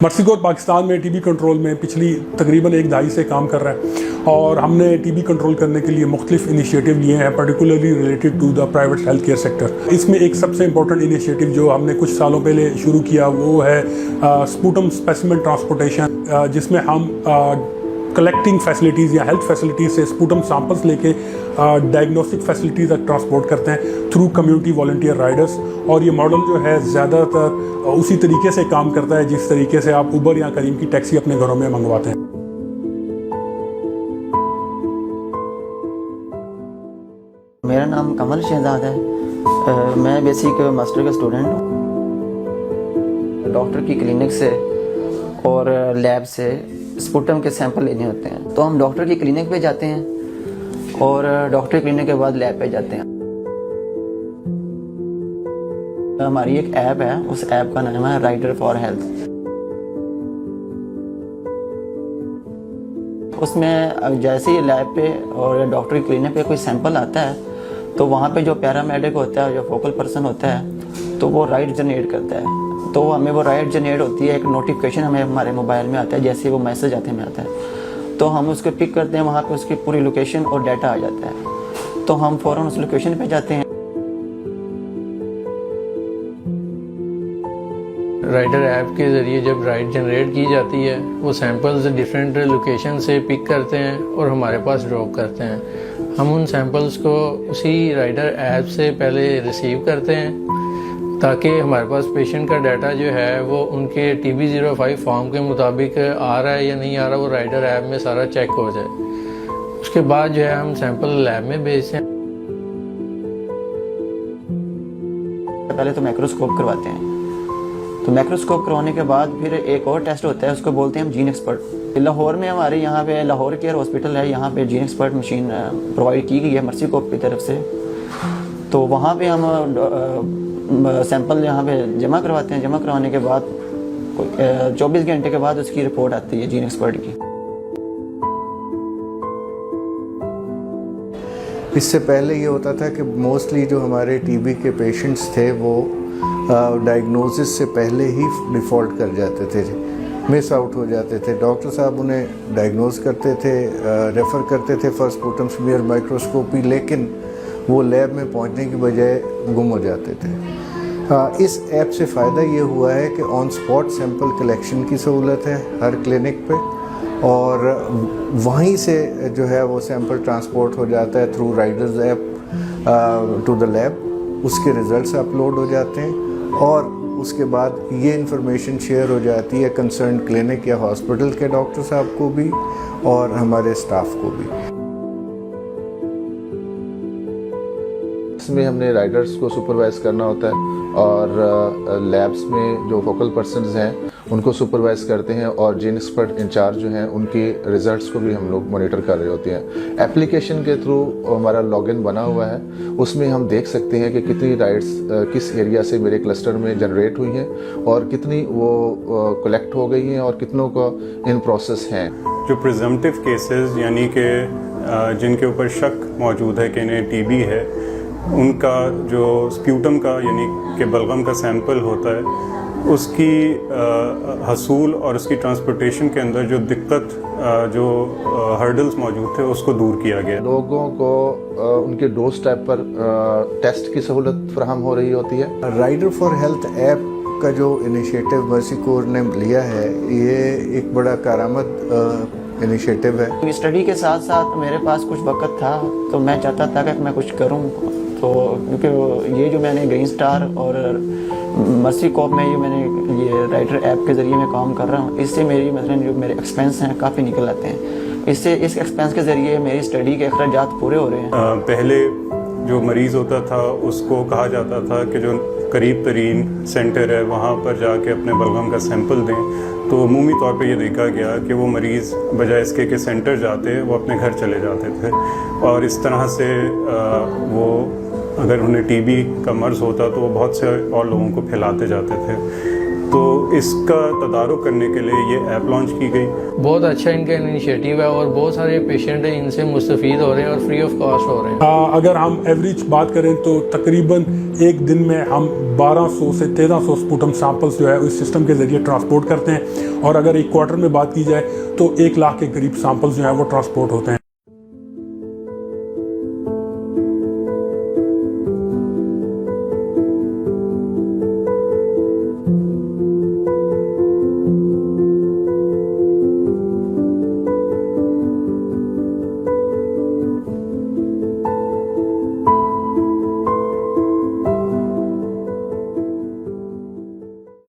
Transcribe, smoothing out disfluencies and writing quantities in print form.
Mercy Corp Pakistan में TB control में पिछली तकरीबन एक दहाई से काम कर रहा है और हमने टीबी कंट्रोल करने के लिए मुख्तलिफ इनिशिएटिव लिए हैं, particularly related to the private health care sector. इसमें एक सबसे इंपॉर्टेंट इनिशिएटिव जो हमने कुछ सालों पहले शुरू किया वो है स्पूटम स्पेसिमेन ट्रांसपोर्टेशन, जिसमें हम कलेक्टिंग फैसिलिटीज़ या हेल्थ फैसिलिटीज़ से स्पूटम सैंपल्स लेके डायग्नोस्टिक फैसिलिटीज़ तक ट्रांसपोर्ट करते हैं थ्रू कम्युनिटी वॉलंटियर राइडर्स। और ये मॉडल जो है ज़्यादातर उसी तरीके से काम करता है जिस तरीके से आप उबर या करीम की टैक्सी अपने घरों में मंगवाते हैं। मेरा नाम कमल शहजाद है। मैं बेसिक मास्टर का स्टूडेंट हूँ। डॉक्टर की क्लिनिक से और लैब से स्पूटम के सैंपल लेने होते हैं, तो हम डॉक्टर की क्लिनिक पे जाते हैं और डॉक्टर क्लिनिक के बाद लैब पे जाते हैं। हमारी एक ऐप है, उस ऐप का नाम है राइडर फॉर हेल्थ। उसमें जैसे ही लैब पे और डॉक्टर की क्लिनिक पे कोई सैंपल आता है तो वहाँ पे जो पैरामेडिक होता है, जो फोकल पर्सन होता है, तो वो राइड जनरेट करता है। तो हमें वो राइड जनरेट होती है, एक नोटिफिकेशन हमें हमारे मोबाइल में आता है, जैसे वो मैसेज आते हैं आता है तो हम उसको पिक करते हैं। वहाँ पे उसकी पूरी लोकेशन और डाटा आ जाता है, तो हम फ़ौरन उस लोकेशन पे जाते हैं। राइडर ऐप के ज़रिए जब राइड जनरेट की जाती है, वो सैंपल्स डिफरेंट लोकेशन से पिक करते हैं और हमारे पास ड्रॉप करते हैं। हम उन सैंपल्स को उसी राइडर ऐप से पहले रिसीव करते हैं ताकि हमारे पास पेशेंट का डाटा जो है वो उनके TB05 फॉर्म के मुताबिक आ रहा है या नहीं आ रहा, वो राइडर ऐप में सारा चेक हो जाए। उसके बाद जो है हम सैंपल लैब में भेजते हैं। पहले तो माइक्रोस्कोप करवाते हैं, तो माइक्रोस्कोप करवाने के बाद फिर एक और टेस्ट होता है, उसको बोलते हैं हम जीन एक्सपर्ट। लाहौर में हमारे यहाँ पे लाहौर केयर हॉस्पिटल है, यहाँ पे जीन एक्सपर्ट मशीन प्रोवाइड की गई है मर्सी कॉर्प की तरफ से। तो वहाँ पे हम सैंपल यहाँ पे जमा करवाते हैं। जमा करवाने के बाद 24 घंटे के बाद उसकी रिपोर्ट आती है जीन एक्सपर्ट की। इससे पहले ये होता था कि मोस्टली जो हमारे टीबी के पेशेंट्स थे वो डायग्नोसिस से पहले ही डिफ़ॉल्ट कर जाते थे, मिस आउट हो जाते थे। डॉक्टर साहब उन्हें डायग्नोज करते थे, रेफ़र करते थे फॉर स्पूटम स्मीयर माइक्रोस्कोपी, लेकिन वो लैब में पहुंचने की बजाय गुम हो जाते थे। इस ऐप से फ़ायदा ये हुआ है कि ऑन स्पॉट सैंपल कलेक्शन की सहूलत है हर क्लिनिक पे, और वहीं से जो है वो सैंपल ट्रांसपोर्ट हो जाता है through riders app to the lab. उसके रिज़ल्ट्स अपलोड हो जाते हैं और उसके बाद ये इन्फॉर्मेशन शेयर हो जाती है कंसर्न क्लिनिक या हॉस्पिटल के डॉक्टर साहब को भी और हमारे स्टाफ को भी। इसमें हमने राइडर्स को सुपरवाइज़ करना होता है और लैब्स में जो फोकल पर्सन्स हैं उनको सुपरवाइज़ करते हैं, और जीन एक्सपर्ट इंचार्ज जो हैं उनके रिजल्ट्स को भी हम लोग मॉनिटर कर रहे होते हैं। एप्लीकेशन के थ्रू हमारा लॉगिन बना हुआ है, उसमें हम देख सकते हैं कि कितनी राइड्स किस एरिया से मेरे क्लस्टर में जनरेट हुई हैं और कितनी वो कलेक्ट हो गई हैं और कितनों का इन प्रोसेस हैं। जो प्रिजम्पटिव केसेस यानी कि जिनके ऊपर शक मौजूद है कि इन्हें टीबी है, उनका जो स्प्यूटम का यानी कि बलगम का सैंपल होता है, उसकी हसूल और उसकी ट्रांसपोर्टेशन के अंदर जो दिक्कत, जो हर्डल्स मौजूद थे, उसको दूर किया गया। लोगों को उनके डोर स्टेप पर टेस्ट की सहूलत फराहम हो रही होती है। राइडर फॉर हेल्थ ऐप का जो इनिशिएटिव मर्सी कॉर्प ने लिया है, ये एक बड़ा कारआमद इनिशिएटिव है। स्टडी के साथ साथ मेरे पास कुछ वक्त था तो मैं चाहता था कि मैं कुछ करूं, तो क्योंकि ये जो मैंने ग्रीन स्टार और मर्सी कॉर्प में जो मैंने ये राइडर ऐप के ज़रिए मैं काम कर रहा हूँ, इससे मेरी मतलब जो मेरे एक्सपेंस हैं काफ़ी निकल आते हैं। इससे इस एक्सपेंस के ज़रिए मेरी स्टडी के अखराजात पूरे हो रहे हैं। पहले जो मरीज़ होता था उसको कहा जाता था कि जो करीब तरीन सेंटर है वहाँ पर जाके अपने बलगम का सैंपल दें, तो अमूमी तौर पे ये देखा गया कि वो मरीज़ बजाय इसके कि सेंटर जाते वो अपने घर चले जाते थे, और इस तरह से वो अगर उन्हें टीबी का मर्ज़ होता तो वो बहुत से और लोगों को फैलाते जाते थे। तो इसका तदारुक करने के लिए ये ऐप लॉन्च की गई। बहुत अच्छा इनका इनिशिएटिव है और बहुत सारे पेशेंट हैं इनसे मुस्तफ़ीद हो रहे हैं और फ्री ऑफ कॉस्ट हो रहे हैं। अगर हम एवरेज बात करें तो तकरीबन एक दिन में हम 1200 से 1300 स्पूटम सैंपल्स जो है इस सिस्टम के ज़रिए ट्रांसपोर्ट करते हैं और अगर एक क्वार्टर में बात की जाए तो 1 लाख के करीब सैंपल्स जो है वो ट्रांसपोर्ट होते हैं।